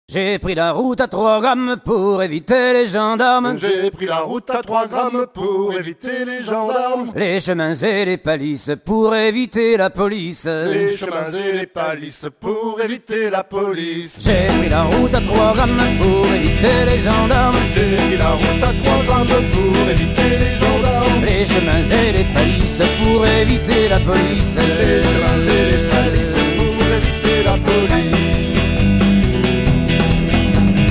J'ai pris la route à 3 grammes pour éviter les gendarmes. J'ai pris la route à 3 grammes pour éviter les gendarmes. Les chemins et les palisses pour éviter la police. Les chemins et les palisses pour éviter la police. J'ai pris la route à 3 grammes pour éviter les gendarmes. J'ai pris la route à 3 grammes pour éviter les gendarmes. Les chemins et les palisses pour éviter la police. Les chemins et les palisses pour éviter la police.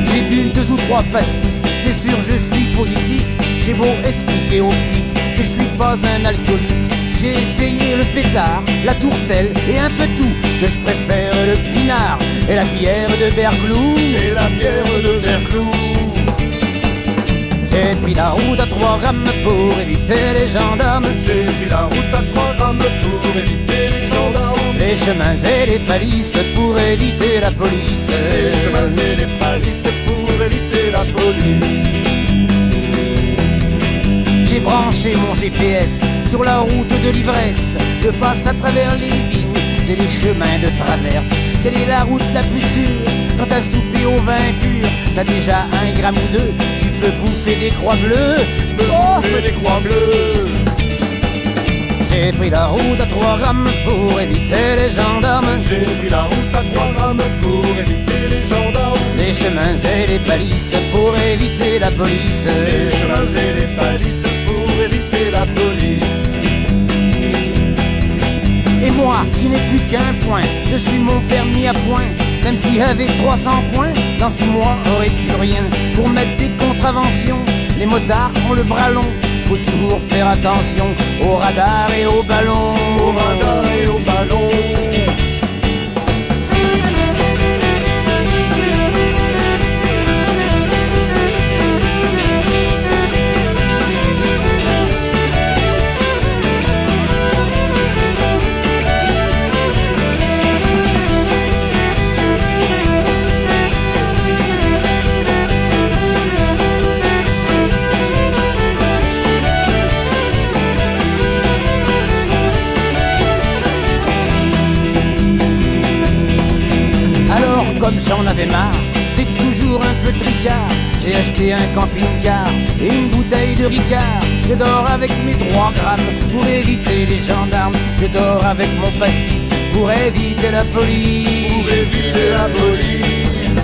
J'ai bu 2 ou 3 pastis, c'est sûr je suis positif. J'ai beau expliquer aux flics que je suis pas un alcoolique. J'ai essayé le pétard, la tourtelle et un peu tout, que je préfère le pinard et la bière de Berclou. Et la bière de Berclou. J'ai pris la route à 3 grammes pour éviter les gendarmes. J'ai pris la route à 3 grammes pour éviter les gendarmes. Les chemins et les palisses pour éviter la police. Les chemins et les palisses pour éviter la police. J'ai branché mon GPS sur la route de l'ivresse. Je passe à travers les vignes et les chemins de traverse. Quelle est la route la plus sûre? Quand t'as soupé au vin pur, t'as déjà 1 gramme ou 2, tu peux bouffer des croix bleues. Tu peux bouffer des croix bleues. J'ai pris la route à 3 grammes pour éviter les gendarmes. J'ai pris la route à 3 grammes pour éviter les gendarmes. Les chemins et les palisses pour éviter la police. Les chemins et les palisses pour éviter la police. Et moi, qui n'ai plus qu'un point dessus mon permis à point, même si avec 300 points, dans 6 mois, aurait plus rien pour mettre des contraventions. Les motards ont le bras long, faut toujours faire attention au radar et au ballon. Au radar et au ballon. Comme j'en avais marre d'être toujours un peu tricard, j'ai acheté un camping-car et une bouteille de Ricard. Je dors avec mes 3 grammes pour éviter les gendarmes. Je dors avec mon pastis pour éviter la police. Pour éviter la police.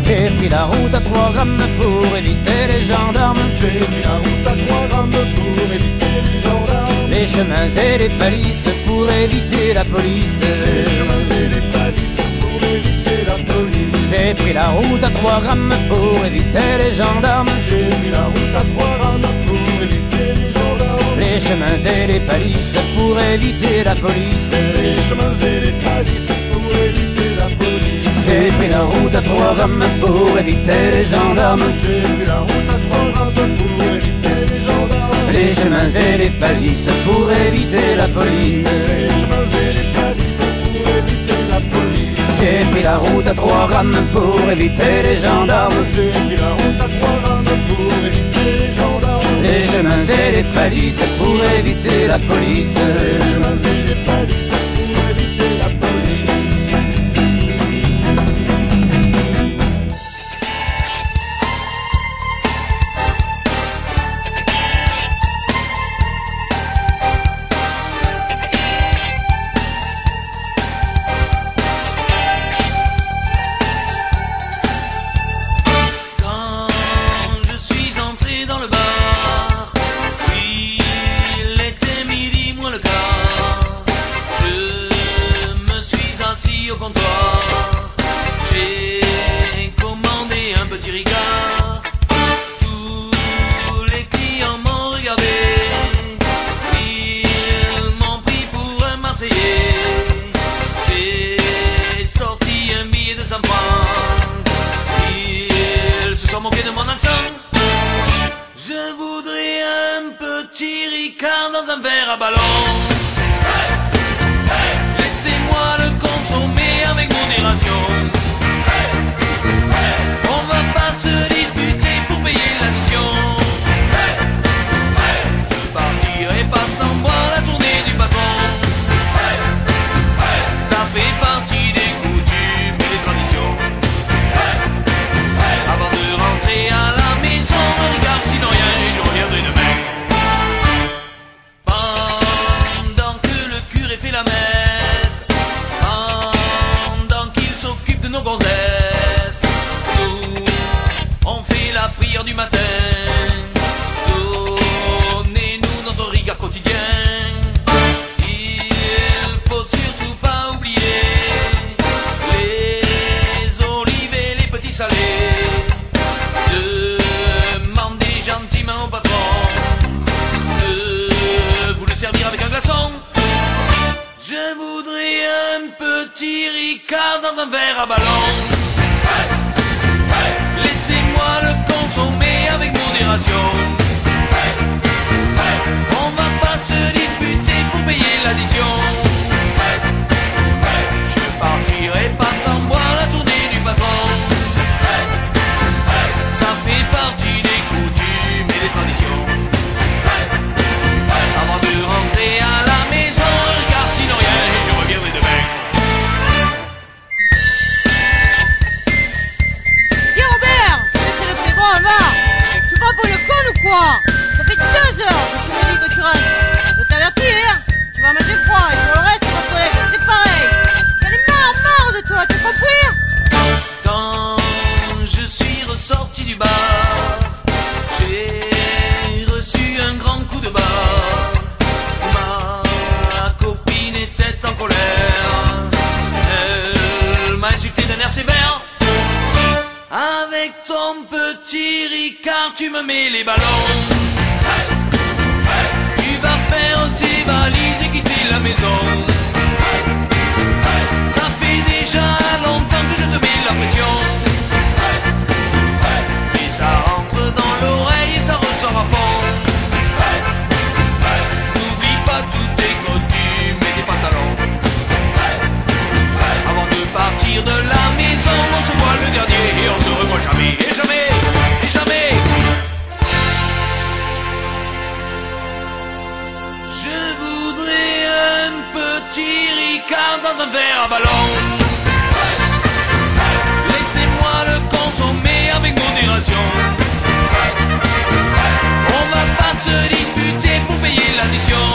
J'ai pris la route à 3 grammes pour éviter les gendarmes. J'ai pris la route à 3 grammes pour éviter les gendarmes. Les chemins et les palisses pour éviter la police. Les chemins et les palisses pour éviter la police. J'ai pris la route à 3 grammes pour éviter les gendarmes. J'ai pris la route à 3 grammes pour éviter les gendarmes. Les chemins et les palisses pour éviter la police. Les chemins et les palisses pour éviter la police. J'ai pris la route à 3 grammes pour éviter les gendarmes. J'ai pris la route à 3 grammes pour éviter les gendarmes. Les chemins et les palisses pour éviter la police. Les chemins et les palisses pour éviter la police. J'ai pris la route à 3 grammes pour éviter les gendarmes. J'ai pris la route à 3 grammes pour éviter les gendarmes. Les chemins et les palisses pour éviter la police. Les chemins et les palisses pour éviter la police. J'ai commandé un petit Ricard. Tous les clients m'ont regardé. Ils m'ont pris pour un Marseillais. J'ai sorti un billet de 100 francs. Ils se sont moqués de mon accent. Je voudrais un petit Ricard dans un verre à ballon. Laissez-moi le consommer avec modération. On va pas se disputer pour payer l'addition. Je partirai pas sans voir la tournée du patron. Ça fait partie des coutumes et des traditions. nos gonzesses. Nous, on fait la prière du matin. Donnez-nous notre rigueur quotidien. Il faut surtout pas oublier les olives et les petits salés. Demandez gentiment au patron de vous le servir avec un glaçon. Je voudrais un petit Ricard dans un verre à ballon. Laissez-moi le consommer avec modération. On va pas se disputer pour payer l'addition. Je partirai pas sans boire la tournée du patron. Ça fait partie des coutumes et des traditions. Avant de rentrer à la maison, car sinon rien, je reviendrai demain. Dis Robert, c'est le plus grand, va. Tu vas pour le con ou quoi? Ça fait 2 heures que tu me dis que tu restes. Je t'avertis, hein. Tu vas manger froid et pour le reste, ton collègue, c'est pareil. J'en ai marre de toi, tu comprends? Quand je suis ressorti du bar, j'ai reçu un grand coup de barre. Ma copine était en colère. Elle m'a insulté d'un air sévère. Avec ton petit Ricard, tu me mets les ballons. Tu vas faire tes valises et quitter la maison. Ça fait déjà longtemps que je te mets la pression. Et ça rentre dans l'oreille et ça ressort à fond. N'oublie pas tous tes costumes et tes pantalons. Avant de partir de la maison, on se voit le dernier et on se revoit jamais, et jamais, et jamais. Je voudrais un petit Ricard dans un verre à ballon. Laissez-moi le consommer avec modération. On va pas se disputer pour payer l'addition.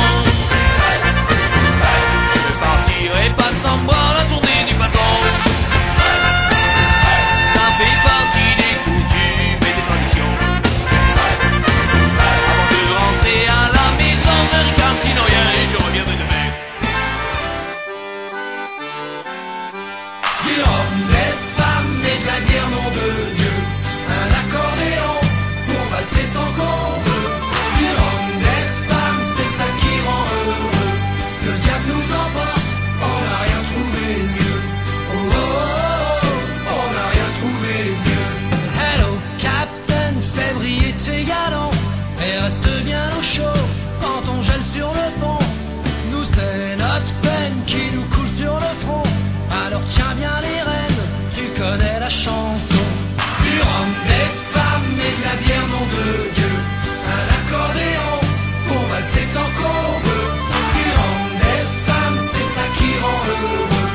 Je partirai pas sans boire la tournée du patron. Ça fait partie des coutumes et des traditions. Avant de rentrer à la maison, un Ricard sinon rien et je reviendrai demain. Du rhum, des femmes et de la bière, nom de Dieu. Un accordéon pour valser tant qu'on veut. Du rhum, des femmes, c'est ça qui rend heureux. Que le diable nous emporte, on n'a rien trouvé mieux. Oh, oh, oh, oh, on n'a rien trouvé mieux. Hello, Captain, fais briller tes galons. Et reste bien au chaud quand on gèle sur le pont. Nous, c'est notre peine qui nous coule sur le front. Alors tiens bien les rênes, tu connais la chanson. Du rhum, des femmes et de la bière, nom de Dieu. Un accordéon pour valser tant qu'on veut. Du rhum, des femmes, c'est ça qui rend heureux.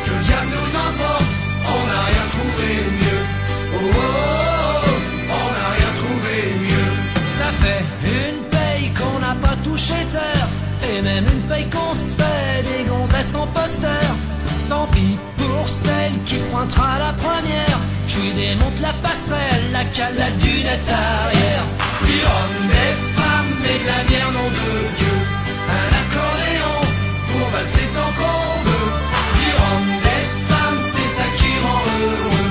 Que le diable nous emporte, on n'a rien trouvé mieux. Oh, oh, oh, oh, on n'a rien trouvé mieux. Ça fait une paye qu'on n'a pas touché terre. Et même une paye qu'on se fait des gonzesses en poster. Tant pis pour celle qui se pointera la première. Je lui démonte la passerelle, la cale, la dunette arrière. Du rhum, des femmes et de la bière, nom de Dieu. Un accordéon pour valser tant qu'on veut. Du rhum, des femmes, c'est ça qui rend heureux.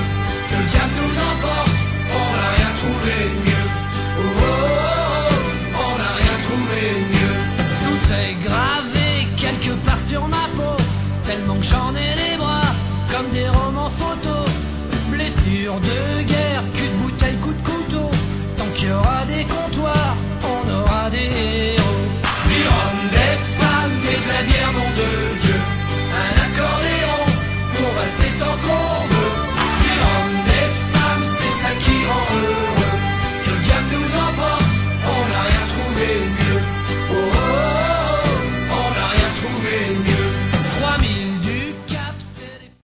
Que le diable nous emporte, on n'a rien trouvé mieux. Oh, oh, oh, on n'a rien trouvé mieux. Tout est gravé quelque part sur ma peau. Tellement que j'en ai les bras comme des romans photos. Blessure de